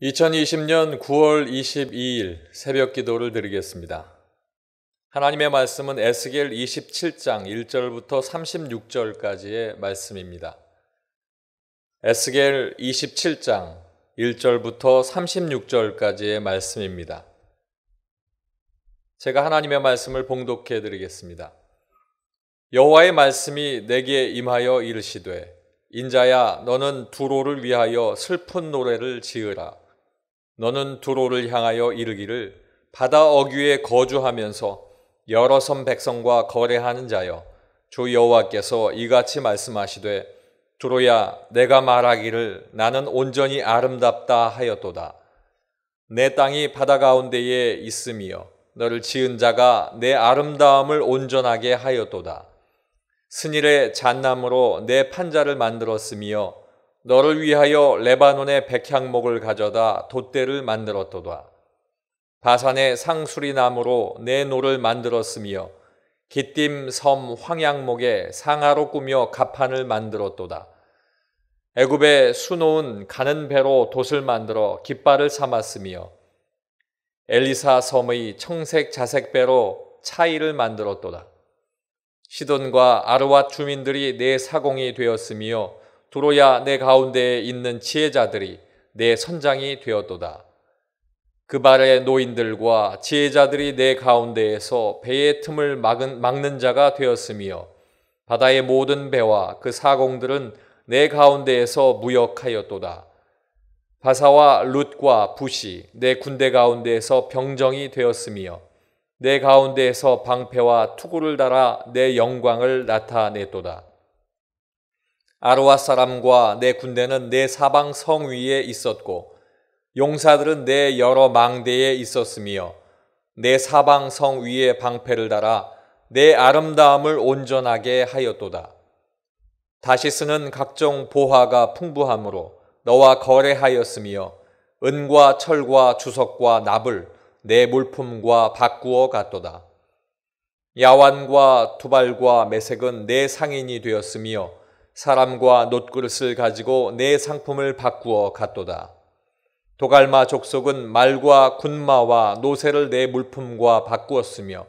2020년 9월 22일 새벽 기도를 드리겠습니다. 하나님의 말씀은 에스겔 27장 1절부터 36절까지의 말씀입니다. 에스겔 27장 1절부터 36절까지의 말씀입니다. 제가 하나님의 말씀을 봉독해 드리겠습니다. 여호와의 말씀이 내게 임하여 이르시되 인자야 너는 두로를 위하여 슬픈 노래를 지으라. 너는 두로를 향하여 이르기를 바다 어귀에 거주하면서 여러 섬 백성과 거래하는 자여 주 여호와께서 이같이 말씀하시되 두로야 내가 말하기를 나는 온전히 아름답다 하였도다. 내 땅이 바다 가운데에 있으며 너를 지은 자가 내 아름다움을 온전하게 하였도다. 스닐의 잣나무로 내 판자를 만들었으며 너를 위하여 레바논의 백향목을 가져다 돛대를 만들었도다. 바산의 상수리 나무로 내 노를 만들었으며 기띔 섬 황양목에 상아로 꾸며 갑판을 만들었도다. 애굽에 수놓은 가는 배로 돛을 만들어 깃발을 삼았으며 엘리사 섬의 청색 자색 배로 차이를 만들었도다. 시돈과 아르왓 주민들이 내 사공이 되었으며 두로야 내 가운데에 있는 지혜자들이 내 선장이 되었도다. 그발의 노인들과 지혜자들이 내 가운데에서 배의 틈을 막는 자가 되었으며 바다의 모든 배와 그 사공들은 내 가운데에서 무역하였도다. 바사와 룻과 붓이 내 군대 가운데에서 병정이 되었으며 내 가운데에서 방패와 투구를 달아 내 영광을 나타냈도다. 아르와 사람과 내 군대는 내 사방 성 위에 있었고 용사들은 내 여러 망대에 있었으며 내 사방 성 위에 방패를 달아 내 아름다움을 온전하게 하였도다. 다시스는 각종 보화가 풍부하므로 너와 거래하였으며 은과 철과 주석과 납을 내 물품과 바꾸어 갔도다. 야완과 두발과 메색은 내 상인이 되었으며 사람과 놋그릇을 가지고 내 상품을 바꾸어 갔도다. 도갈마 족속은 말과 군마와 노새를 내 물품과 바꾸었으며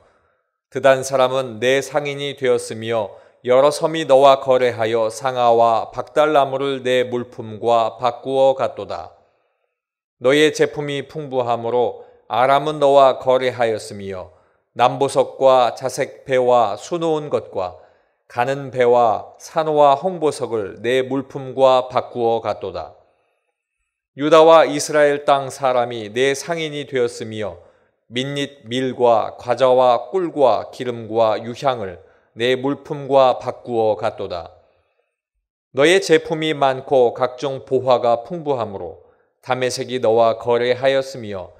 드단 사람은 내 상인이 되었으며 여러 섬이 너와 거래하여 상아와 박달나무를 내 물품과 바꾸어 갔도다. 너의 제품이 풍부하므로 아람은 너와 거래하였으며 남보석과 자색 배와 수놓은 것과 가는 배와 산호와 홍보석을 내 물품과 바꾸어 갔도다. 유다와 이스라엘 땅 사람이 내 상인이 되었으며 민닛 밀과 과자와 꿀과 기름과 유향을 내 물품과 바꾸어 갔도다. 너의 제품이 많고 각종 보화가 풍부하므로 다메섹이 너와 거래하였으며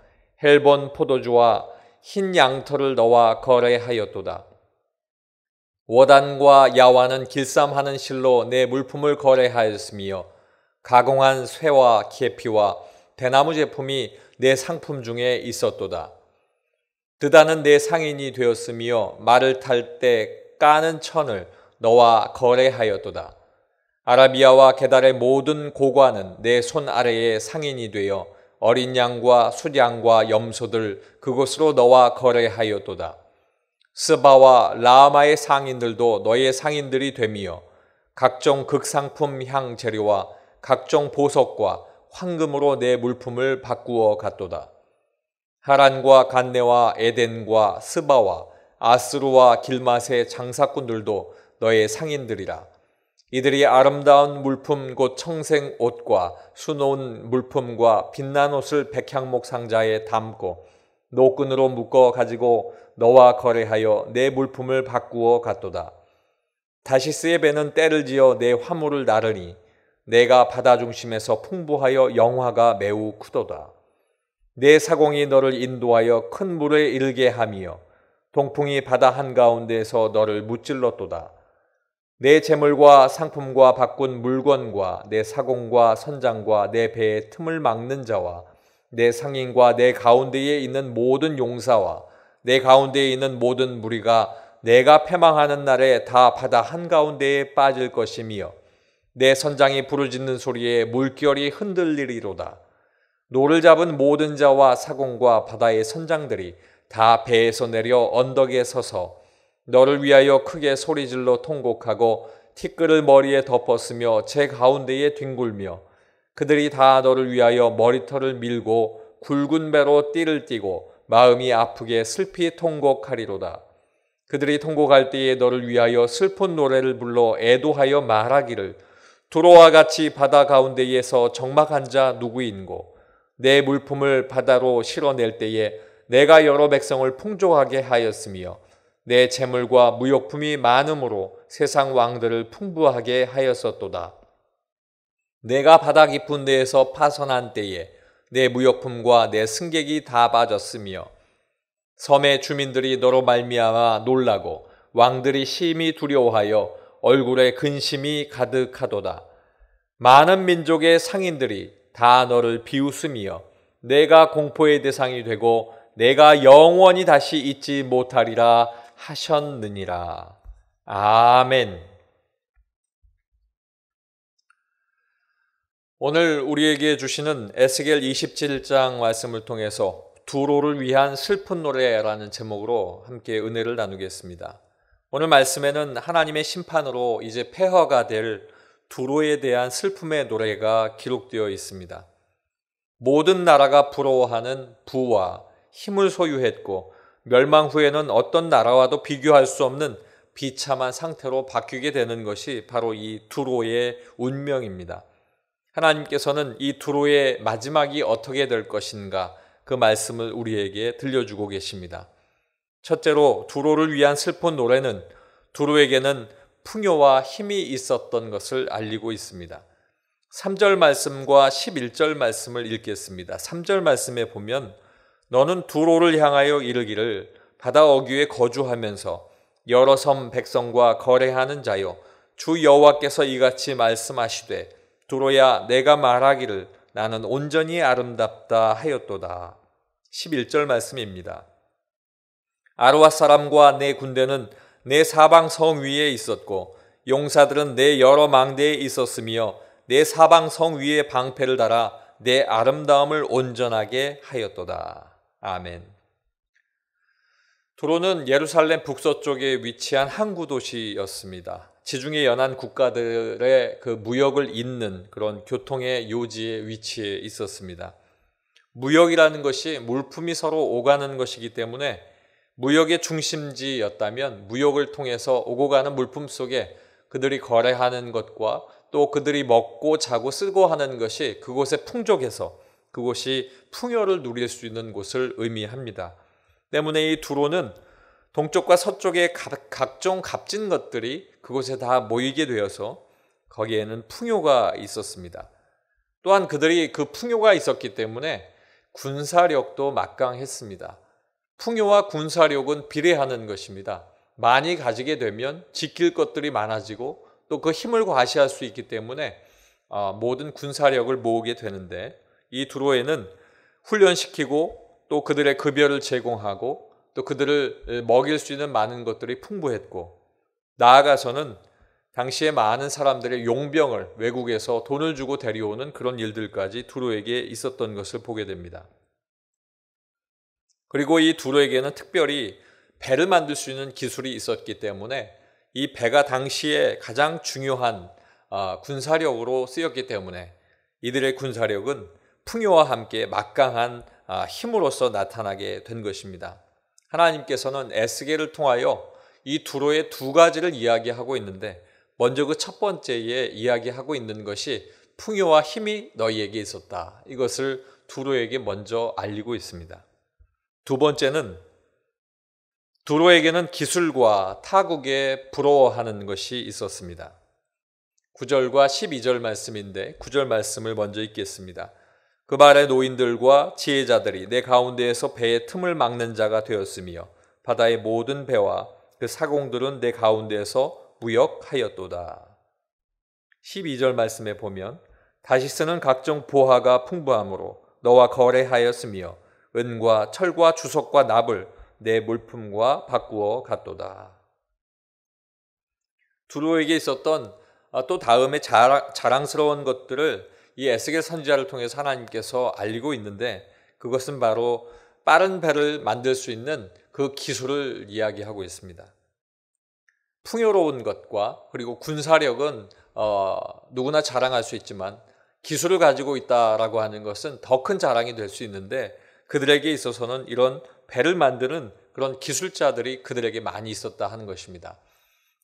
헬본 포도주와 흰 양털을 너와 거래하였도다. 워단과 야완은 길쌈하는 실로 내 물품을 거래하였으며 가공한 쇠와 계피와 대나무 제품이 내 상품 중에 있었도다. 드다는 내 상인이 되었으며 말을 탈 때 까는 천을 너와 거래하였도다. 아라비아와 게달의 모든 고관은 내 손 아래에 상인이 되어 어린 양과 숫양과 염소들 그곳으로 너와 거래하였도다. 스바와 라마의 상인들도 너의 상인들이 되며 각종 극상품 향 재료와 각종 보석과 황금으로 내 물품을 바꾸어 갔도다. 하란과 간네와 에덴과 스바와 아스루와 길맛의 장사꾼들도 너의 상인들이라. 이들이 아름다운 물품 곧 청색 옷과 수놓은 물품과 빛난 옷을 백향목 상자에 담고 노끈으로 묶어 가지고 너와 거래하여 내 물품을 바꾸어 갔도다. 다시스의 배는 때를 지어 내 화물을 나르니 내가 바다 중심에서 풍부하여 영화가 매우 크도다. 내 사공이 너를 인도하여 큰 물에 이르게 하며 동풍이 바다 한가운데에서 너를 무찔렀도다. 내 재물과 상품과 바꾼 물건과 내 사공과 선장과 내 배의 틈을 막는 자와 내 상인과 내 가운데에 있는 모든 용사와 내 가운데에 있는 모든 무리가 내가 패망하는 날에 다 바다 한가운데에 빠질 것이며 내 선장이 부르짖는 소리에 물결이 흔들리리로다. 노를 잡은 모든 자와 사공과 바다의 선장들이 다 배에서 내려 언덕에 서서 너를 위하여 크게 소리질러 통곡하고 티끌을 머리에 덮었으며 제 가운데에 뒹굴며 그들이 다 너를 위하여 머리털을 밀고 굵은 배로 띠를 띠고 마음이 아프게 슬피 통곡하리로다. 그들이 통곡할 때에 너를 위하여 슬픈 노래를 불러 애도하여 말하기를 두로와 같이 바다 가운데에서 적막한 자 누구인고 내 물품을 바다로 실어낼 때에 내가 여러 백성을 풍족하게 하였으며 내 재물과 무역품이 많음으로 세상 왕들을 풍부하게 하였었도다. 내가 바다 깊은 데에서 파선한 때에 내 무역품과 내 승객이 다 빠졌으며 섬의 주민들이 너로 말미암아 놀라고 왕들이 심히 두려워하여 얼굴에 근심이 가득하도다. 많은 민족의 상인들이 다 너를 비웃으며 내가 공포의 대상이 되고 내가 영원히 다시 잊지 못하리라 하셨느니라. 아멘. 오늘 우리에게 주시는 에스겔 27장 말씀을 통해서 두로를 위한 슬픈 노래라는 제목으로 함께 은혜를 나누겠습니다. 오늘 말씀에는 하나님의 심판으로 이제 폐허가 될 두로에 대한 슬픔의 노래가 기록되어 있습니다. 모든 나라가 부러워하는 부와 힘을 소유했고 멸망 후에는 어떤 나라와도 비교할 수 없는 비참한 상태로 바뀌게 되는 것이 바로 이 두로의 운명입니다. 하나님께서는 이 두로의 마지막이 어떻게 될 것인가 그 말씀을 우리에게 들려주고 계십니다. 첫째로 두로를 위한 슬픈 노래는 두로에게는 풍요와 힘이 있었던 것을 알리고 있습니다. 3절 말씀과 11절 말씀을 읽겠습니다. 3절 말씀에 보면 너는 두로를 향하여 이르기를 바다 어귀에 거주하면서 여러 섬 백성과 거래하는 자여 주 여호와께서 이같이 말씀하시되 두로야 내가 말하기를 나는 온전히 아름답다 하였도다. 11절 말씀입니다. 아르와 사람과 내 군대는 내 사방 성 위에 있었고 용사들은 내 여러 망대에 있었으며 내 사방 성 위에 방패를 달아 내 아름다움을 온전하게 하였도다. 아멘. 두로는 예루살렘 북서쪽에 위치한 항구 도시였습니다. 지중해 연안 국가들의 그 무역을 잇는 그런 교통의 요지에 위치해 있었습니다. 무역이라는 것이 물품이 서로 오가는 것이기 때문에 무역의 중심지였다면 무역을 통해서 오고 가는 물품 속에 그들이 거래하는 것과 또 그들이 먹고 자고 쓰고 하는 것이 그곳에 풍족해서 그곳이 풍요를 누릴 수 있는 곳을 의미합니다. 때문에 이 두로는 동쪽과 서쪽의 각종 값진 것들이 그곳에 다 모이게 되어서 거기에는 풍요가 있었습니다. 또한 그들이 그 풍요가 있었기 때문에 군사력도 막강했습니다. 풍요와 군사력은 비례하는 것입니다. 많이 가지게 되면 지킬 것들이 많아지고 또 그 힘을 과시할 수 있기 때문에 모든 군사력을 모으게 되는데 이 두로에는 훈련시키고 또 그들의 급여를 제공하고 또 그들을 먹일 수 있는 많은 것들이 풍부했고 나아가서는 당시에 많은 사람들의 용병을 외국에서 돈을 주고 데려오는 그런 일들까지 두로에게 있었던 것을 보게 됩니다. 그리고 이 두로에게는 특별히 배를 만들 수 있는 기술이 있었기 때문에 이 배가 당시에 가장 중요한 군사력으로 쓰였기 때문에 이들의 군사력은 풍요와 함께 막강한 힘으로서 나타나게 된 것입니다. 하나님께서는 에스겔을 통하여 이 두로의 두 가지를 이야기하고 있는데 먼저 그 첫 번째에 이야기하고 있는 것이 풍요와 힘이 너희에게 있었다. 이것을 두로에게 먼저 알리고 있습니다. 두 번째는 두로에게는 기술과 타국에 부러워하는 것이 있었습니다. 9절과 12절 말씀인데 9절 말씀을 먼저 읽겠습니다. 그 말에 노인들과 지혜자들이 내 가운데에서 배의 틈을 막는 자가 되었으며 바다의 모든 배와 그 사공들은 내 가운데에서 무역하였도다. 12절 말씀에 보면 다시 쓰는 각종 보화가 풍부함으로 너와 거래하였으며 은과 철과 주석과 납을 내 물품과 바꾸어 갔도다. 두로에게 있었던 또 다음에 자랑스러운 것들을 이 에스겔 선지자를 통해서 하나님께서 알리고 있는데, 그것은 바로 빠른 배를 만들 수 있는 그 기술을 이야기하고 있습니다. 풍요로운 것과 그리고 군사력은 누구나 자랑할 수 있지만 기술을 가지고 있다라고 하는 것은 더 큰 자랑이 될 수 있는데, 그들에게 있어서는 이런 배를 만드는 그런 기술자들이 그들에게 많이 있었다 하는 것입니다.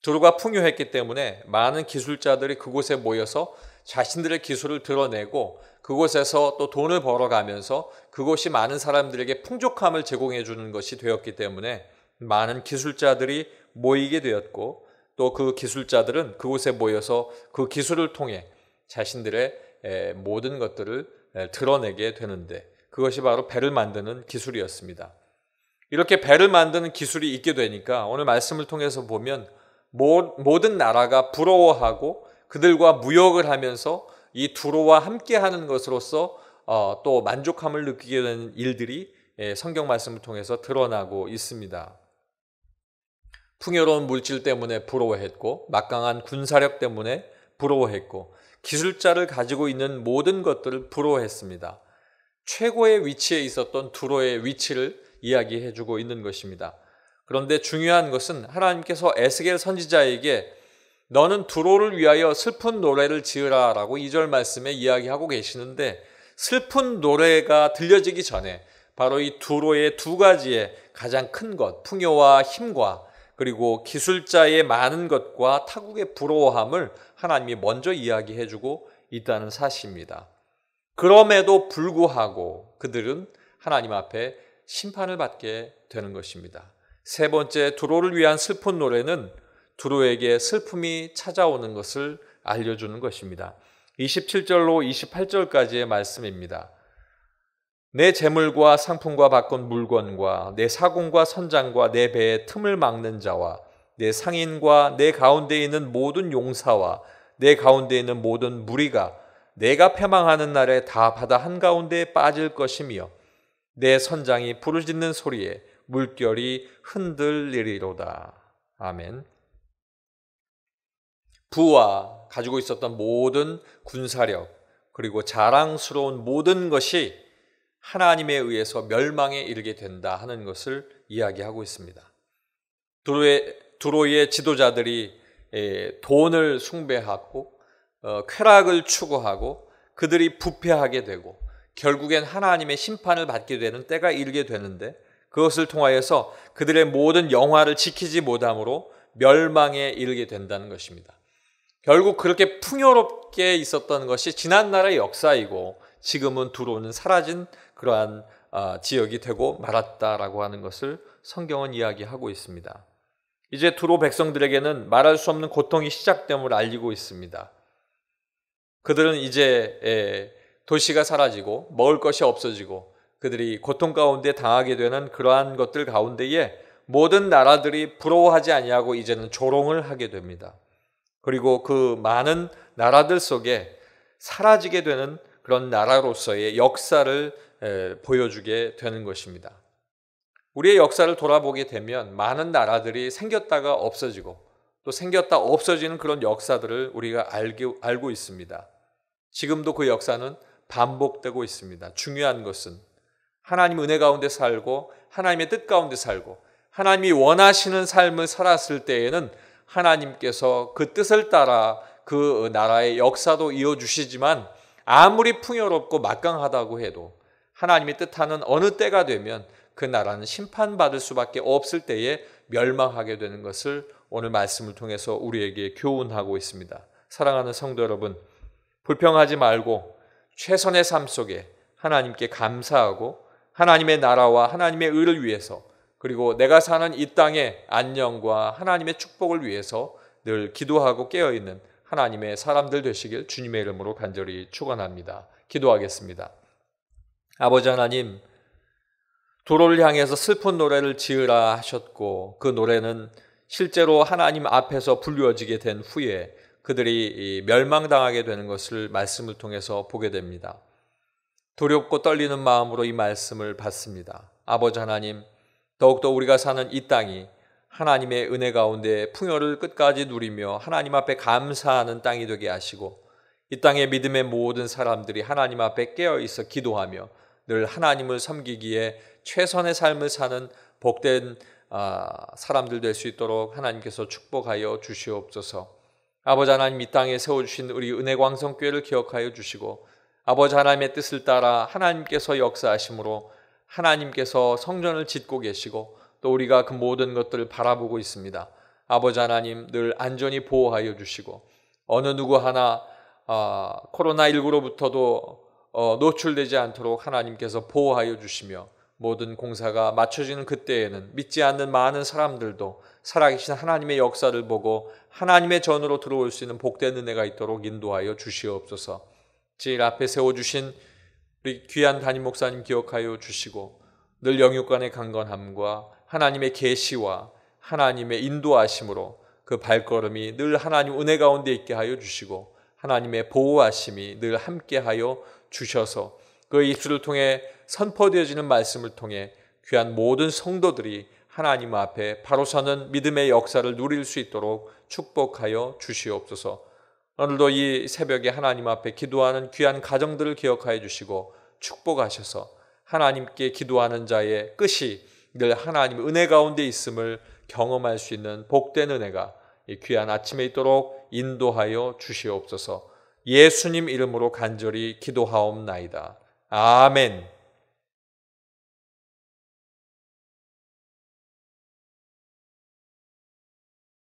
두로가 풍요했기 때문에 많은 기술자들이 그곳에 모여서 자신들의 기술을 드러내고 그곳에서 또 돈을 벌어가면서 그곳이 많은 사람들에게 풍족함을 제공해 주는 것이 되었기 때문에 많은 기술자들이 모이게 되었고, 또 그 기술자들은 그곳에 모여서 그 기술을 통해 자신들의 모든 것들을 드러내게 되는데, 그것이 바로 배를 만드는 기술이었습니다. 이렇게 배를 만드는 기술이 있게 되니까 오늘 말씀을 통해서 보면 모든 나라가 부러워하고 그들과 무역을 하면서 이 두로와 함께하는 것으로서 또 만족함을 느끼게 되는 일들이 성경 말씀을 통해서 드러나고 있습니다. 풍요로운 물질 때문에 부러워했고, 막강한 군사력 때문에 부러워했고, 기술자를 가지고 있는 모든 것들을 부러워했습니다. 최고의 위치에 있었던 두로의 위치를 이야기해주고 있는 것입니다. 그런데 중요한 것은 하나님께서 에스겔 선지자에게 너는 두로를 위하여 슬픈 노래를 지으라 라고 2절 말씀에 이야기하고 계시는데, 슬픈 노래가 들려지기 전에 바로 이 두로의 두 가지의 가장 큰 것, 풍요와 힘과 그리고 기술자의 많은 것과 타국의 부러워함을 하나님이 먼저 이야기해주고 있다는 사실입니다. 그럼에도 불구하고 그들은 하나님 앞에 심판을 받게 되는 것입니다. 세 번째, 두로를 위한 슬픈 노래는 두로에게 슬픔이 찾아오는 것을 알려주는 것입니다. 27절로 28절까지의 말씀입니다. 내 재물과 상품과 바꾼 물건과 내 사공과 선장과 내 배의 틈을 막는 자와 내 상인과 내 가운데 있는 모든 용사와 내 가운데 있는 모든 무리가 내가 패망하는 날에 다 바다 한가운데에 빠질 것이며 내 선장이 부르짖는 소리에 물결이 흔들리리로다. 아멘. 부와 가지고 있었던 모든 군사력 그리고 자랑스러운 모든 것이 하나님에 의해서 멸망에 이르게 된다 하는 것을 이야기하고 있습니다. 두로의 지도자들이 돈을 숭배하고 쾌락을 추구하고 그들이 부패하게 되고 결국엔 하나님의 심판을 받게 되는 때가 이르게 되는데, 그것을 통하여서 그들의 모든 영화를 지키지 못함으로 멸망에 이르게 된다는 것입니다. 결국 그렇게 풍요롭게 있었던 것이 지난날의 역사이고 지금은 두로는 사라진 그러한 지역이 되고 말았다라고 하는 것을 성경은 이야기하고 있습니다. 이제 두로 백성들에게는 말할 수 없는 고통이 시작됨을 알리고 있습니다. 그들은 이제 도시가 사라지고 먹을 것이 없어지고 그들이 고통 가운데 당하게 되는 그러한 것들 가운데에 모든 나라들이 부러워하지 아니하고 이제는 조롱을 하게 됩니다. 그리고 그 많은 나라들 속에 사라지게 되는 그런 나라로서의 역사를 보여주게 되는 것입니다. 우리의 역사를 돌아보게 되면 많은 나라들이 생겼다가 없어지고 또 생겼다 없어지는 그런 역사들을 우리가 알고 있습니다. 지금도 그 역사는 반복되고 있습니다. 중요한 것은 하나님 은혜 가운데 살고 하나님의 뜻 가운데 살고 하나님이 원하시는 삶을 살았을 때에는 하나님께서 그 뜻을 따라 그 나라의 역사도 이어주시지만, 아무리 풍요롭고 막강하다고 해도 하나님이 뜻하는 어느 때가 되면 그 나라는 심판받을 수밖에 없을 때에 멸망하게 되는 것을 오늘 말씀을 통해서 우리에게 교훈하고 있습니다. 사랑하는 성도 여러분, 불평하지 말고 최선의 삶 속에 하나님께 감사하고 하나님의 나라와 하나님의 의를 위해서, 그리고 내가 사는 이 땅의 안녕과 하나님의 축복을 위해서 늘 기도하고 깨어있는 하나님의 사람들 되시길 주님의 이름으로 간절히 축원합니다. 기도하겠습니다. 아버지 하나님, 두로를 향해서 슬픈 노래를 지으라 하셨고 그 노래는 실제로 하나님 앞에서 불려지게 된 후에 그들이 멸망당하게 되는 것을 말씀을 통해서 보게 됩니다. 두렵고 떨리는 마음으로 이 말씀을 받습니다. 아버지 하나님, 더욱더 우리가 사는 이 땅이 하나님의 은혜 가운데 풍요를 끝까지 누리며 하나님 앞에 감사하는 땅이 되게 하시고, 이 땅의 믿음의 모든 사람들이 하나님 앞에 깨어있어 기도하며 늘 하나님을 섬기기에 최선의 삶을 사는 복된 사람들 될 수 있도록 하나님께서 축복하여 주시옵소서. 아버지 하나님, 이 땅에 세워주신 우리 은혜광성교회를 기억하여 주시고 아버지 하나님의 뜻을 따라 하나님께서 역사하심으로 하나님께서 성전을 짓고 계시고 또 우리가 그 모든 것들을 바라보고 있습니다. 아버지 하나님, 늘 안전히 보호하여 주시고 어느 누구 하나 코로나19로부터도 노출되지 않도록 하나님께서 보호하여 주시며 모든 공사가 맞춰지는 그때에는 믿지 않는 많은 사람들도 살아계신 하나님의 역사를 보고 하나님의 전으로 들어올 수 있는 복된 은혜가 있도록 인도하여 주시옵소서. 제일 앞에 세워주신 우리 귀한 담임 목사님 기억하여 주시고 늘 영육간의 강건함과 하나님의 계시와 하나님의 인도하심으로 그 발걸음이 늘 하나님 은혜 가운데 있게 하여 주시고 하나님의 보호하심이 늘 함께하여 주셔서 그 입술을 통해 선포되어지는 말씀을 통해 귀한 모든 성도들이 하나님 앞에 바로 서는 믿음의 역사를 누릴 수 있도록 축복하여 주시옵소서. 오늘도 이 새벽에 하나님 앞에 기도하는 귀한 가정들을 기억하여 주시고 축복하셔서 하나님께 기도하는 자의 끝이 늘 하나님 은혜 가운데 있음을 경험할 수 있는 복된 은혜가 이 귀한 아침에 있도록 인도하여 주시옵소서. 예수님 이름으로 간절히 기도하옵나이다. 아멘.